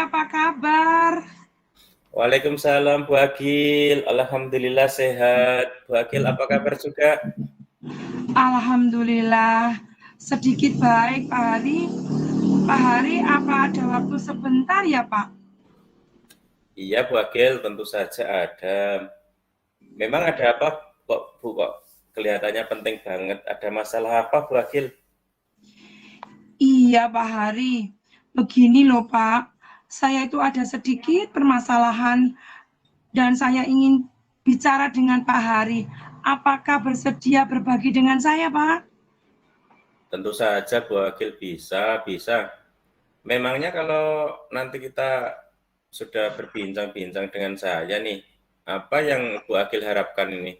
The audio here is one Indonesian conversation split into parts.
apa kabar? Waalaikumsalam Bu Agil, Alhamdulillah sehat. Bu Agil apa kabar juga? Alhamdulillah, sedikit baik Pak Hari. Pak Hari, apa ada waktu sebentar ya Pak? Iya Bu Agil, tentu saja ada. Memang ada apa kok Bu kok kelihatannya penting banget. Ada masalah apa Bu Agil? Iya Pak Hari, begini loh Pak, saya itu ada sedikit permasalahan dan saya ingin bicara dengan Pak Hari. Apakah bersedia berbagi dengan saya Pak? Tentu saja Bu Agil bisa. Memangnya kalau nanti kita sudah berbincang-bincang dengan saya nih, apa yang Bu Agil harapkan ini?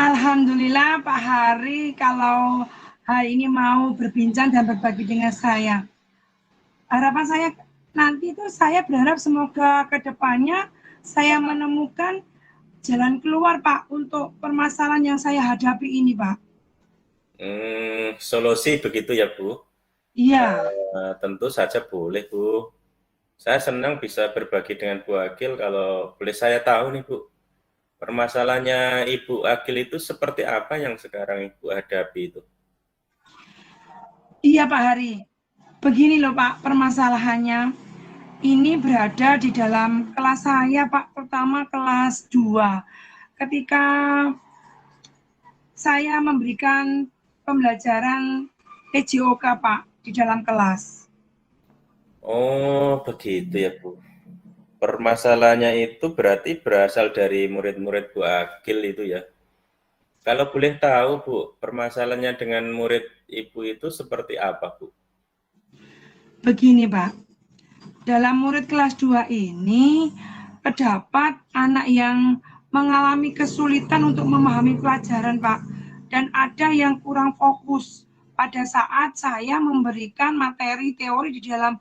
Alhamdulillah Pak Hari kalau hari ini mau berbincang dan berbagi dengan saya. Harapan saya nanti itu saya berharap semoga ke depannya saya menemukan jalan keluar Pak untuk permasalahan yang saya hadapi ini Pak. Solusi begitu ya Bu? Iya, Tentu saja boleh Bu. Saya senang bisa berbagi dengan Bu Agil. Kalau boleh saya tahu nih Bu, permasalahannya Ibu Agil itu seperti apa yang sekarang Ibu hadapi itu? iya Pak Hari. Begini loh Pak permasalahannya. Ini berada di dalam kelas saya Pak, pertama kelas 2. Ketika saya memberikan pembelajaran PJOK Pak di dalam kelas. Oh, begitu ya Bu. Permasalahannya itu berarti berasal dari murid-murid Bu Agil itu ya. Kalau boleh tahu Bu, permasalahannya dengan murid Ibu itu seperti apa Bu? Begini Pak, dalam murid kelas 2 ini terdapat anak yang mengalami kesulitan untuk memahami pelajaran Pak, dan ada yang kurang fokus pada saat saya memberikan materi teori di dalam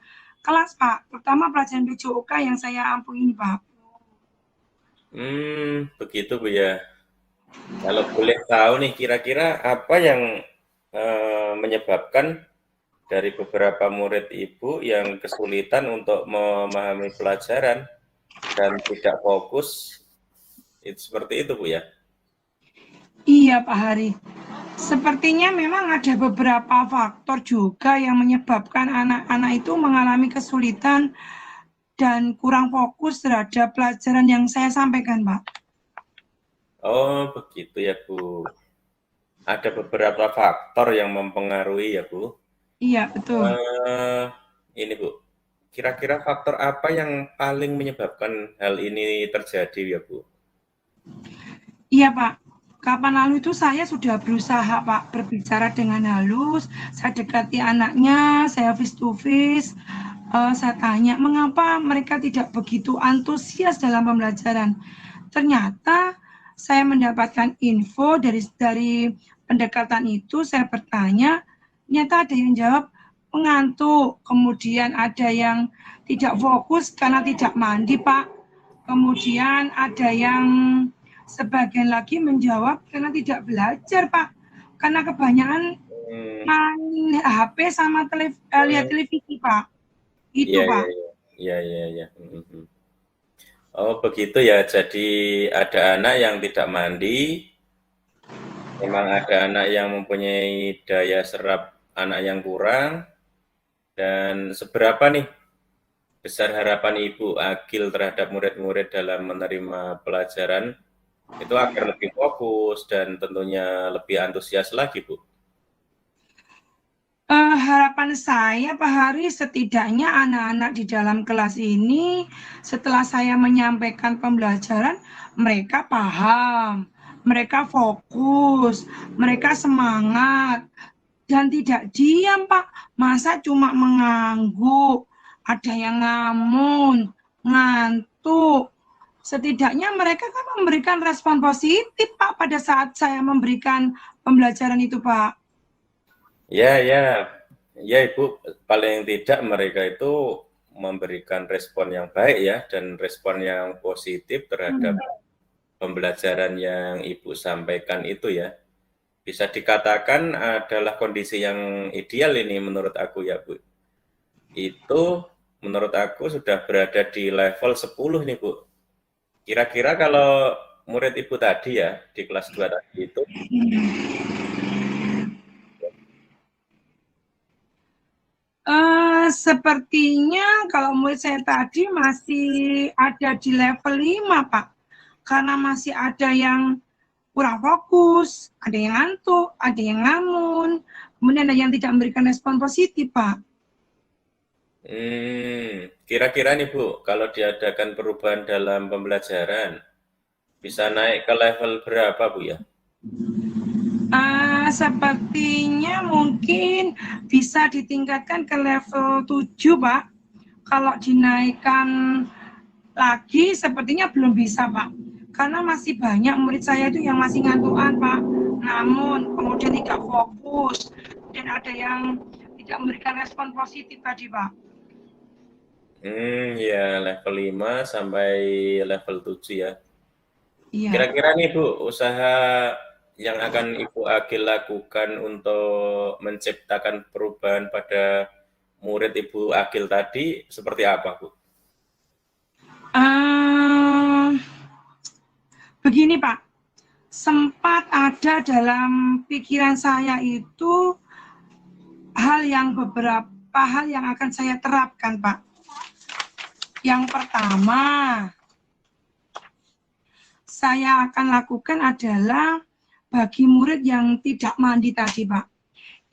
kelas Pak, terutama pelajaran PJOK yang saya ampu ini Pak. Begitu Bu ya. Kalau boleh tahu nih, kira-kira apa yang menyebabkan dari beberapa murid Ibu yang kesulitan untuk memahami pelajaran dan tidak fokus, itu seperti itu Bu ya? Iya Pak Hari, sepertinya memang ada beberapa faktor juga yang menyebabkan anak-anak itu mengalami kesulitan dan kurang fokus terhadap pelajaran yang saya sampaikan, Pak. Oh, begitu ya Bu. Ada beberapa faktor yang mempengaruhi ya Bu. Iya, betul. Eh, ini Bu, kira-kira faktor apa yang paling menyebabkan hal ini terjadi ya Bu? Iya, Pak. Kapan lalu itu saya sudah berusaha, Pak, berbicara dengan halus, saya dekati anaknya, saya face to face, saya tanya mengapa mereka tidak begitu antusias dalam pembelajaran. Ternyata saya mendapatkan info dari pendekatan itu, saya bertanya, ternyata ada yang jawab mengantuk, kemudian ada yang tidak fokus karena tidak mandi, Pak. Kemudian ada yang sebagian lagi menjawab karena tidak belajar, Pak. Karena kebanyakan Hmm, main HP sama lihat hmm, televisi, Pak. iya, Itu, iya, Pak. iya, iya, iya, iya. Oh, begitu ya. Jadi ada anak yang tidak mandi, memang ada anak yang mempunyai daya serap anak yang kurang, dan seberapa nih besar harapan Ibu Agil terhadap murid-murid dalam menerima pelajaran itu agar lebih fokus dan tentunya lebih antusias lagi, Bu. Harapan saya Pak Hari setidaknya anak-anak di dalam kelas ini setelah saya menyampaikan pembelajaran mereka paham, mereka fokus, mereka semangat dan tidak diam Pak. Masa cuma mengangguk, ada yang ngamun, ngantuk. Setidaknya mereka kan memberikan respon positif Pak pada saat saya memberikan pembelajaran itu Pak. Ya, ya, ya Ibu, paling tidak mereka itu memberikan respon yang baik ya dan respon yang positif terhadap Hmm. pembelajaran yang Ibu sampaikan itu ya. Bisa dikatakan adalah kondisi yang ideal ini menurut aku ya Bu. Itu menurut aku sudah berada di level 10 nih, Bu. Kira-kira kalau murid Ibu tadi ya, di kelas 2 tadi itu, Sepertinya kalau murid saya tadi masih ada di level 5, Pak. Karena masih ada yang kurang fokus, ada yang ngantuk, ada yang ngamun, kemudian ada yang tidak memberikan respon positif, Pak. kira-kira nih Bu, kalau diadakan perubahan dalam pembelajaran, bisa naik ke level berapa Bu ya? Sepertinya mungkin bisa ditingkatkan ke level 7, Pak. Kalau dinaikkan lagi sepertinya belum bisa, Pak. Karena masih banyak murid saya itu yang masih ngantukan, Pak. Namun kemudian tidak fokus dan ada yang tidak memberikan respon positif tadi, Pak. Ya level 5 sampai level 7 ya. Iya. Kira-kira nih Bu, usaha yang akan Ibu Agil lakukan untuk menciptakan perubahan pada murid Ibu Agil tadi seperti apa Bu? Begini, Pak. Sempat ada dalam pikiran saya itu beberapa hal yang akan saya terapkan, Pak. Yang pertama, saya akan lakukan adalah bagi murid yang tidak mandi tadi, Pak.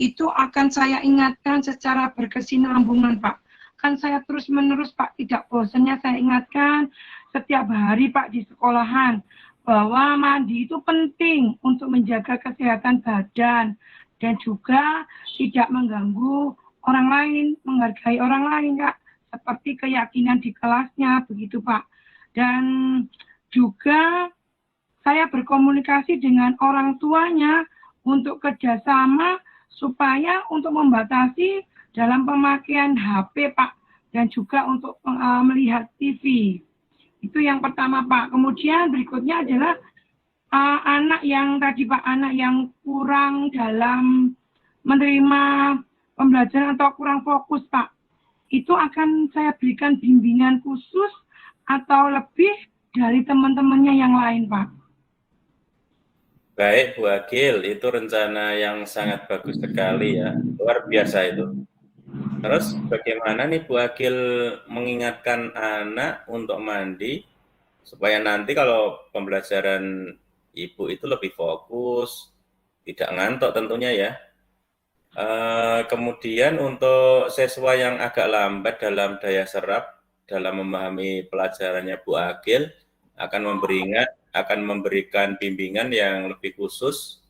Itu akan saya ingatkan secara berkesinambungan, Pak. Kan saya terus-menerus, Pak, tidak bosannya saya ingatkan setiap hari, Pak, di sekolahan bahwa mandi itu penting untuk menjaga kesehatan badan dan juga tidak mengganggu orang lain, menghargai orang lain, Kak, seperti keyakinan di kelasnya, begitu, Pak. Dan juga saya berkomunikasi dengan orang tuanya untuk kerjasama supaya untuk membatasi dalam pemakaian HP, Pak, dan juga untuk melihat TV. Itu yang pertama, Pak. Kemudian berikutnya adalah anak yang tadi, Pak, anak yang kurang dalam menerima pembelajaran atau kurang fokus, Pak. Itu akan saya berikan bimbingan khusus atau lebih dari teman-temannya yang lain, Pak. Baik Bu Agil, itu rencana yang sangat bagus sekali ya, luar biasa itu. Terus bagaimana nih Bu Agil mengingatkan anak untuk mandi supaya nanti kalau pembelajaran Ibu itu lebih fokus, tidak ngantuk tentunya ya. Kemudian untuk siswa yang agak lambat dalam daya serap dalam memahami pelajarannya Bu Agil akan memberikan bimbingan yang lebih khusus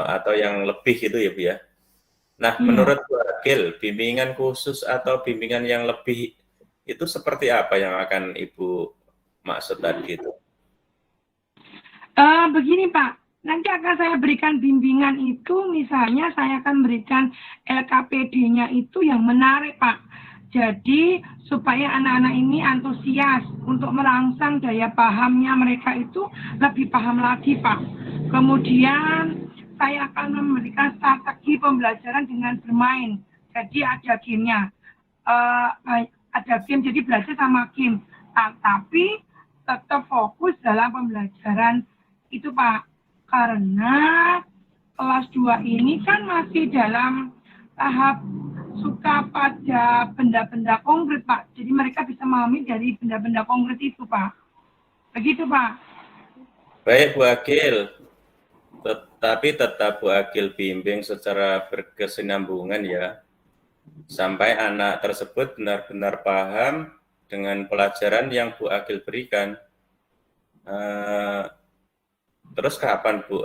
atau yang lebih itu ya Bu ya. Nah, menurut Bu Agil, bimbingan khusus atau bimbingan yang lebih itu seperti apa yang akan Ibu maksud tadi itu? Begini, Pak, nanti akan saya berikan bimbingan itu, misalnya saya akan berikan LKPD-nya itu yang menarik, Pak. Jadi supaya anak-anak ini antusias untuk merangsang daya pahamnya mereka itu lebih paham lagi, Pak. Kemudian saya akan memberikan strategi pembelajaran dengan bermain. Jadi ada gamenya, ada game, jadi belajar sama game. Tapi tetap fokus dalam pembelajaran itu, Pak. Karena kelas 2 ini kan masih dalam tahap suka pada benda-benda konkret, Pak. Jadi mereka bisa memahami dari benda-benda konkret itu, Pak. Begitu, Pak. Baik Bu Agil, tetapi tetap Bu Agil bimbing secara berkesinambungan ya, sampai anak tersebut benar-benar paham dengan pelajaran yang Bu Agil berikan. Terus kapan Bu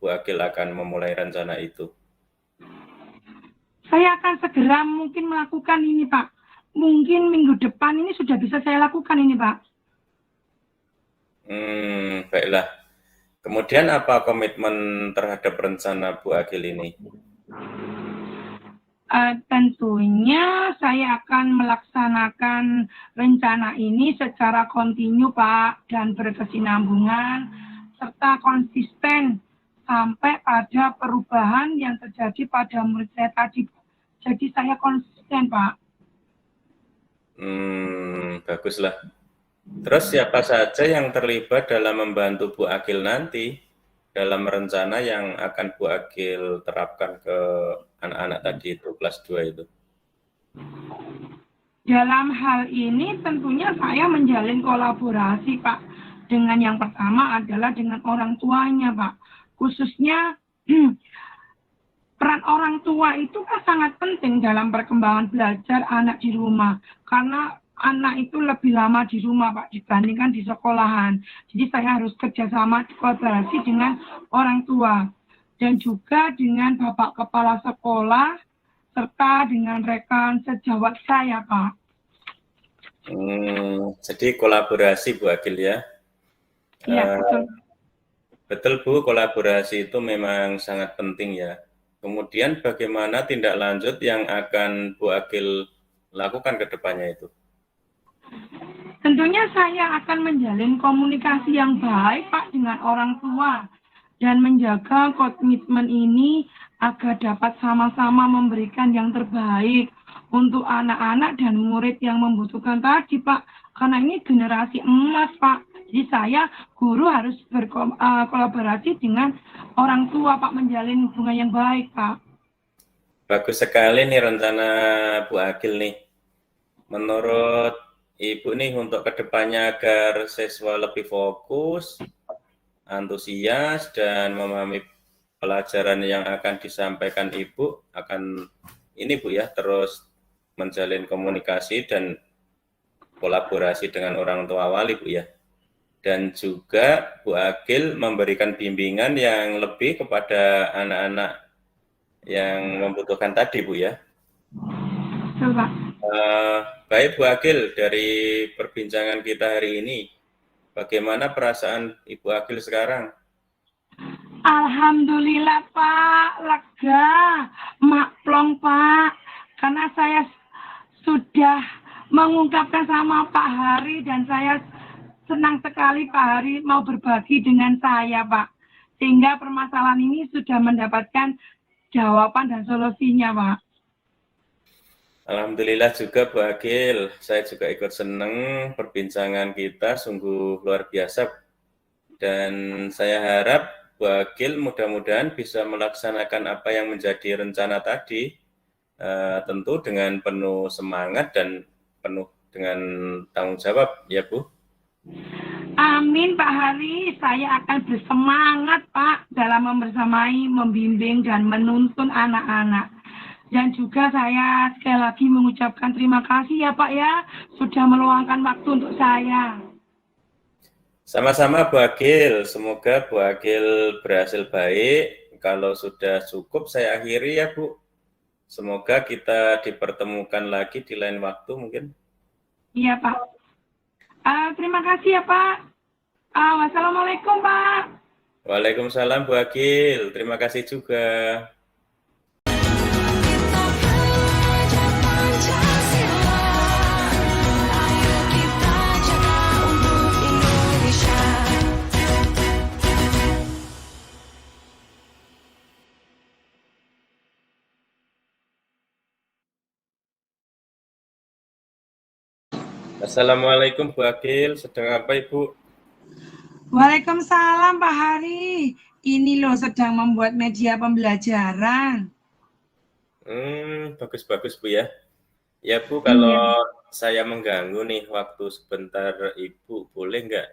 Agil akan memulai rencana itu? Saya akan segera mungkin melakukan ini, Pak. Mungkin minggu depan ini sudah bisa saya lakukan ini, Pak. Baiklah. Kemudian apa komitmen terhadap rencana Bu Agil ini? Tentunya saya akan melaksanakan rencana ini secara kontinu, Pak, dan berkesinambungan serta konsisten sampai pada perubahan yang terjadi pada murid saya tadi. Jadi saya konsisten, Pak. Baguslah. Terus siapa saja yang terlibat dalam membantu Bu Agil nanti dalam rencana yang akan Bu Agil terapkan ke anak-anak tadi itu, kelas 2 itu? Dalam hal ini tentunya saya menjalin kolaborasi, Pak. Dengan yang pertama adalah dengan orang tuanya, Pak. Khususnya peran orang tua itu kan sangat penting dalam perkembangan belajar anak di rumah. Karena anak itu lebih lama di rumah, Pak, dibandingkan di sekolahan. Jadi saya harus kerjasama kolaborasi dengan orang tua. Dan juga dengan Bapak Kepala Sekolah, serta dengan rekan sejawat saya, Pak. Jadi kolaborasi Bu Agil ya. Iya, betul. Betul Bu, kolaborasi itu memang sangat penting ya. Kemudian bagaimana tindak lanjut yang akan Bu Agil lakukan ke depannya itu? Tentunya saya akan menjalin komunikasi yang baik, Pak, dengan orang tua dan menjaga komitmen ini agar dapat sama-sama memberikan yang terbaik untuk anak-anak dan murid yang membutuhkan tadi, Pak. Karena ini generasi emas, Pak. Jadi saya, guru, harus berkolaborasi dengan orang tua, Pak, menjalin hubungan yang baik, Pak. Bagus sekali nih rencana Bu Agil nih. Menurut Ibu nih untuk kedepannya agar siswa lebih fokus, antusias, dan memahami pelajaran yang akan disampaikan Ibu, akan ini Bu ya, terus menjalin komunikasi dan kolaborasi dengan orang tua wali Bu ya. Dan juga Bu Agil memberikan bimbingan yang lebih kepada anak-anak yang membutuhkan tadi Bu ya. Coba. Baik Bu Agil, dari perbincangan kita hari ini, bagaimana perasaan Ibu Agil sekarang? Alhamdulillah, Pak, lega, maklong, Pak, karena saya sudah mengungkapkan sama Pak Hari dan saya senang sekali Pak Hari mau berbagi dengan saya, Pak, sehingga permasalahan ini sudah mendapatkan jawaban dan solusinya, Pak. Alhamdulillah juga Bu Agil, saya juga ikut senang perbincangan kita sungguh luar biasa, dan saya harap Bu Agil mudah-mudahan bisa melaksanakan apa yang menjadi rencana tadi, tentu dengan penuh semangat dan penuh dengan tanggung jawab ya Bu. Amin Pak Hari, saya akan bersemangat Pak dalam membersamai, membimbing dan menuntun anak-anak. Dan juga saya sekali lagi mengucapkan terima kasih ya Pak ya, sudah meluangkan waktu untuk saya. Sama-sama Bu Agil, semoga Bu Agil berhasil baik. Kalau sudah cukup saya akhiri ya Bu. Semoga kita dipertemukan lagi di lain waktu mungkin. Iya Pak. Terima kasih ya Pak. Wassalamualaikum Pak. Waalaikumsalam Bu Agil, terima kasih juga. Assalamualaikum Bu Agil, sedang apa Ibu? Waalaikumsalam Pak Hari. Ini loh sedang membuat media pembelajaran. Bagus-bagus Bu ya. Ya Bu, kalau saya mengganggu nih waktu sebentar Ibu, boleh nggak?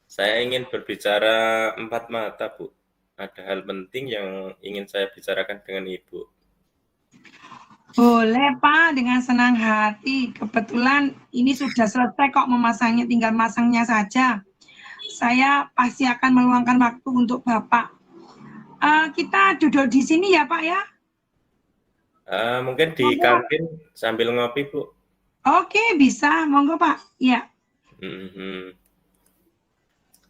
Saya ingin berbicara empat mata Bu. Ada hal penting yang ingin saya bicarakan dengan Ibu. Boleh Pak, dengan senang hati. Kebetulan ini sudah selesai kok memasangnya, tinggal masangnya saja. Saya pasti akan meluangkan waktu untuk Bapak. Kita duduk di sini ya Pak ya? Mungkin di kantin sambil ngopi Bu. Oke, bisa. Monggo Pak. Ya.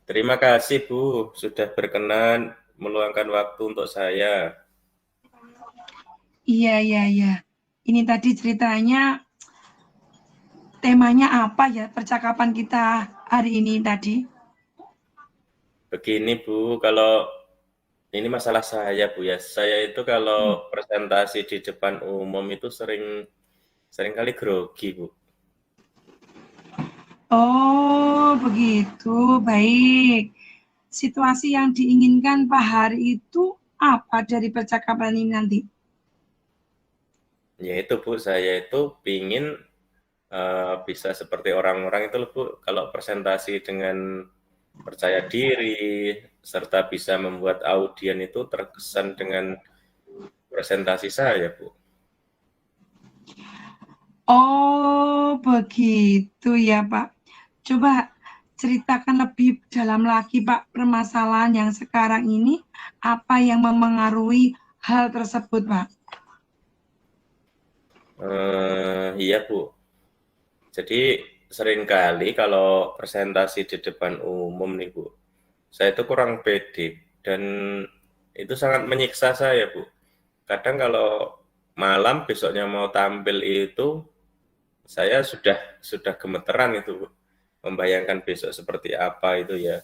Terima kasih Bu, sudah berkenan meluangkan waktu untuk saya. Iya. Ini tadi ceritanya, temanya apa ya percakapan kita hari ini tadi? Begini Bu, kalau ini masalah saya Bu ya, saya itu kalau presentasi di depan umum itu sering kali grogi Bu. Oh, begitu. Baik. Situasi yang diinginkan Pak Hari itu apa dari percakapan ini nanti? Ya itu Bu, saya itu pingin bisa seperti orang-orang itu loh Bu, kalau presentasi dengan percaya diri, serta bisa membuat audien itu terkesan dengan presentasi saya Bu. Oh, begitu ya, Pak. Coba ceritakan lebih dalam lagi, Pak, permasalahan yang sekarang ini, apa yang memengaruhi hal tersebut, Pak? Iya Bu, jadi seringkali kalau presentasi di depan umum nih Bu, saya itu kurang pede dan itu sangat menyiksa saya Bu. Kadang kalau malam besoknya mau tampil itu saya sudah gemeteran itu Bu, membayangkan besok seperti apa itu ya.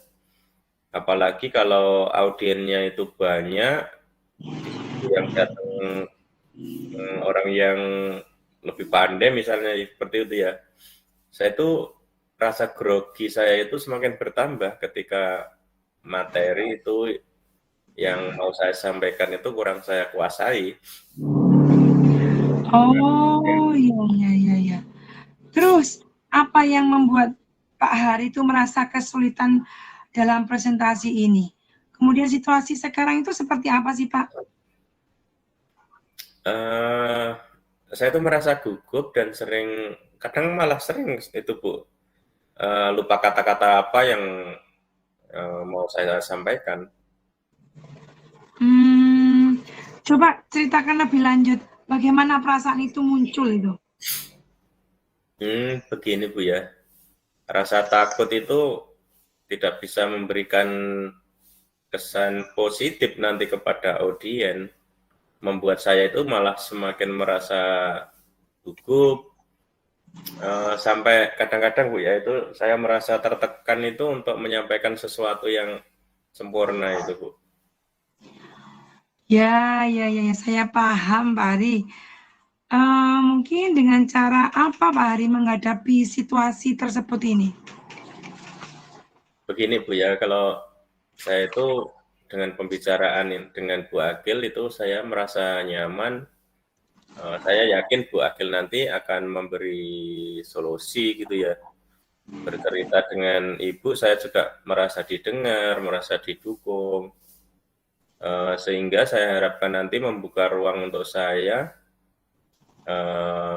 Apalagi kalau audiennya itu banyak, di situ yang datang orang yang lebih pandai misalnya seperti itu ya. Saya itu rasa grogi saya itu semakin bertambah ketika materi itu yang mau saya sampaikan itu kurang saya kuasai. Oh, iya, iya, iya, iya. Terus, apa yang membuat Pak Hari itu merasa kesulitan dalam presentasi ini? Kemudian situasi sekarang itu seperti apa sih, Pak? Eh, saya tuh merasa gugup dan sering, kadang malah sering itu Bu, lupa kata-kata apa yang mau saya sampaikan. Hmm, coba ceritakan lebih lanjut, bagaimana perasaan itu muncul itu? Begini Bu ya, rasa takut itu tidak bisa memberikan kesan positif nanti kepada audien, membuat saya itu malah semakin merasa gugup, sampai kadang-kadang Bu ya, itu saya merasa tertekan itu untuk menyampaikan sesuatu yang sempurna itu Bu. Ya, ya, ya, ya, saya paham, Pak Ari. Mungkin dengan cara apa Pak Ari menghadapi situasi tersebut ini? Begini Bu ya, kalau saya itu dengan pembicaraan dengan Bu Agil itu saya merasa nyaman. Saya yakin Bu Agil nanti akan memberi solusi gitu ya. Bercerita dengan Ibu, saya juga merasa didengar, merasa didukung, sehingga saya harapkan nanti membuka ruang untuk saya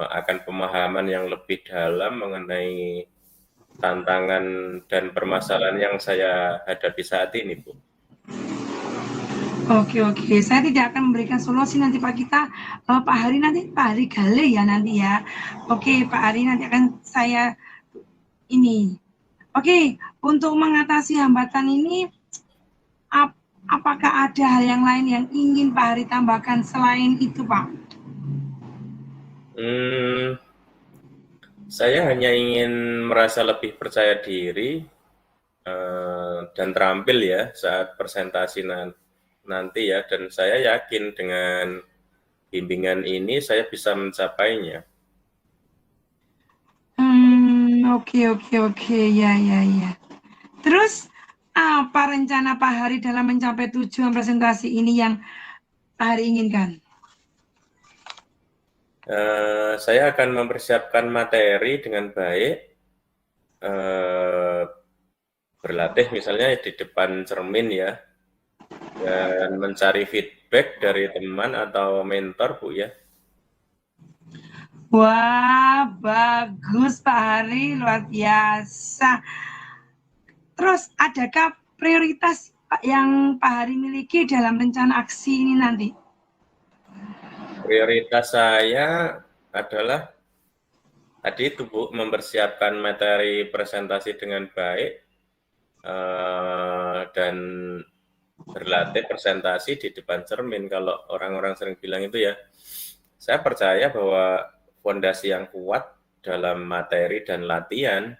akan pemahaman yang lebih dalam mengenai tantangan dan permasalahan yang saya hadapi saat ini, Bu. Oke, oke, saya tidak akan memberikan solusi nanti Pak kita, Pak Hari nanti Pak Hari Gale ya nanti ya. Oke, Pak Hari nanti akan saya ini. Oke, untuk mengatasi hambatan ini, apakah ada hal yang lain yang ingin Pak Hari tambahkan selain itu, Pak? Hmm, saya hanya ingin merasa lebih percaya diri dan terampil ya saat presentasi nanti ya, dan saya yakin dengan bimbingan ini saya bisa mencapainya. Oke, oke, oke, ya, ya, ya. Terus apa rencana Pak Hari dalam mencapai tujuan presentasi ini yang Pak Hari inginkan? Saya akan mempersiapkan materi dengan baik, eh, berlatih misalnya di depan cermin ya, dan mencari feedback dari teman atau mentor Bu ya. Wah, bagus Pak Hari, luar biasa. Terus adakah prioritas yang Pak Hari miliki dalam rencana aksi ini nanti? Prioritas saya adalah tadi itu Bu, mempersiapkan materi presentasi dengan baik, dan berlatih presentasi di depan cermin. Kalau orang-orang sering bilang itu ya, saya percaya bahwa fondasi yang kuat dalam materi dan latihan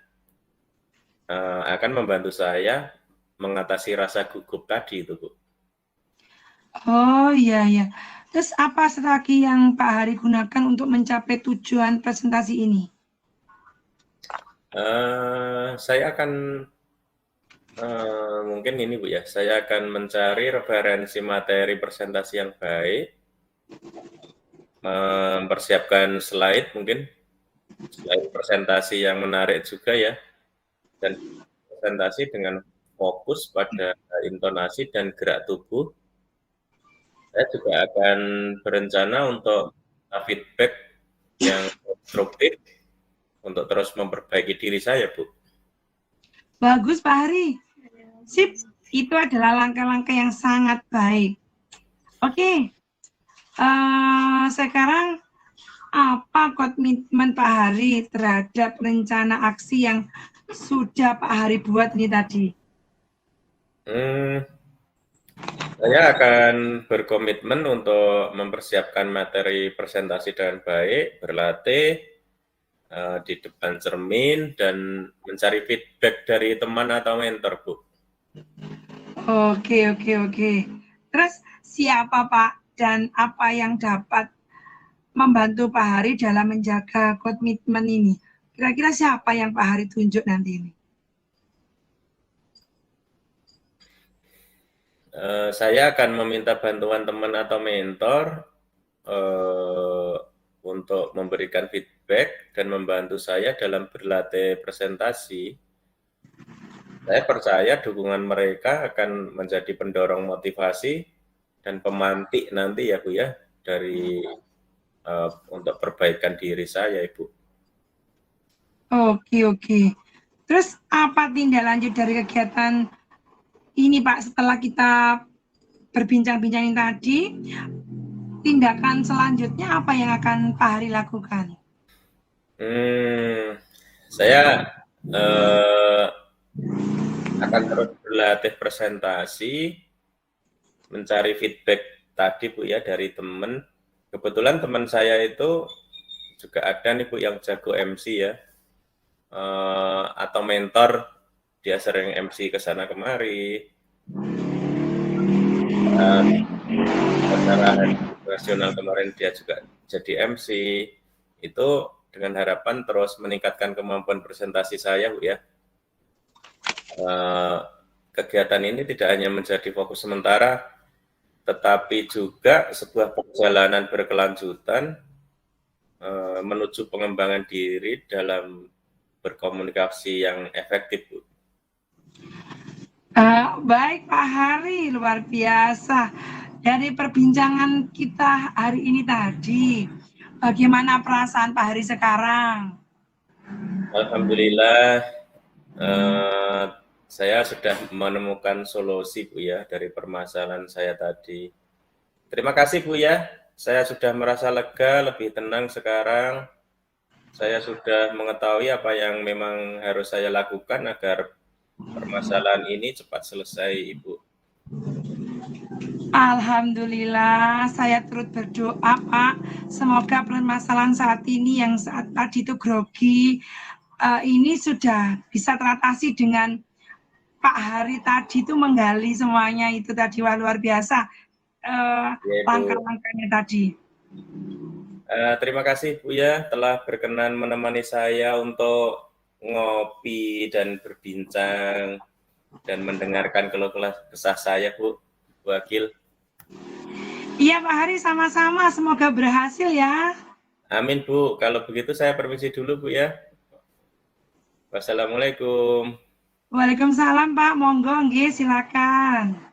akan membantu saya mengatasi rasa gugup tadi itu Bu. Oh iya ya. Terus apa strategi yang Pak Hari gunakan untuk mencapai tujuan presentasi ini? Saya akan mungkin ini Bu ya, saya akan mencari referensi materi presentasi yang baik, mempersiapkan slide mungkin, slide presentasi yang menarik juga ya, dan presentasi dengan fokus pada intonasi dan gerak tubuh. Saya juga akan berencana untuk feedback yang konstruktif untuk terus memperbaiki diri saya, Bu. Bagus Pak Hari. Sip, itu adalah langkah-langkah yang sangat baik. Oke, sekarang apa komitmen Pak Hari terhadap rencana aksi yang sudah Pak Hari buat ini tadi? Saya akan berkomitmen untuk mempersiapkan materi presentasi dengan baik, berlatih di depan cermin, dan mencari feedback dari teman atau mentor, Bu. Oke. Terus siapa Pak dan apa yang dapat membantu Pak Hari dalam menjaga komitmen ini? Kira-kira siapa yang Pak Hari tunjuk nanti ini? Saya akan meminta bantuan teman atau mentor untuk memberikan feedback dan membantu saya dalam berlatih presentasi. Saya percaya dukungan mereka akan menjadi pendorong motivasi dan pemantik nanti ya Bu ya, dari untuk perbaikan diri saya, Ibu. Oke. Terus apa tindak lanjut dari kegiatan ini Pak setelah kita berbincang-bincang tadi? Tindakan selanjutnya apa yang akan Pak Hari lakukan? Saya akan terus berlatih presentasi, mencari feedback tadi Bu ya dari teman. Kebetulan teman saya itu juga ada nih Bu yang jago MC ya, atau mentor, dia sering MC ke sana kemari. Acara nasional kemarin dia juga jadi MC. Itu dengan harapan terus meningkatkan kemampuan presentasi saya Bu ya. Kegiatan ini tidak hanya menjadi fokus sementara, tetapi juga sebuah perjalanan berkelanjutan menuju pengembangan diri dalam berkomunikasi yang efektif, Bu. Baik Pak Hari, luar biasa. Dari perbincangan kita hari ini tadi, bagaimana perasaan Pak Hari sekarang? Alhamdulillah, saya sudah menemukan solusi Bu ya dari permasalahan saya tadi. Terima kasih Bu ya, saya sudah merasa lega, lebih tenang sekarang. Saya sudah mengetahui apa yang memang harus saya lakukan agar permasalahan ini cepat selesai, Ibu. Alhamdulillah, saya turut berdoa Pak, semoga permasalahan saat ini yang saat tadi itu grogi, ini sudah bisa teratasi dengan Pak Hari tadi itu menggali semuanya itu tadi. Wah, luar biasa langkah-langkahnya tadi. Terima kasih Bu ya telah berkenan menemani saya untuk ngopi dan berbincang dan mendengarkan keluh kesah saya Bu Wakil. Iya Pak Hari, sama-sama, semoga berhasil ya. Amin Bu, kalau begitu saya permisi dulu Bu ya. Wassalamualaikum. Waalaikumsalam Pak, monggo nggih silakan.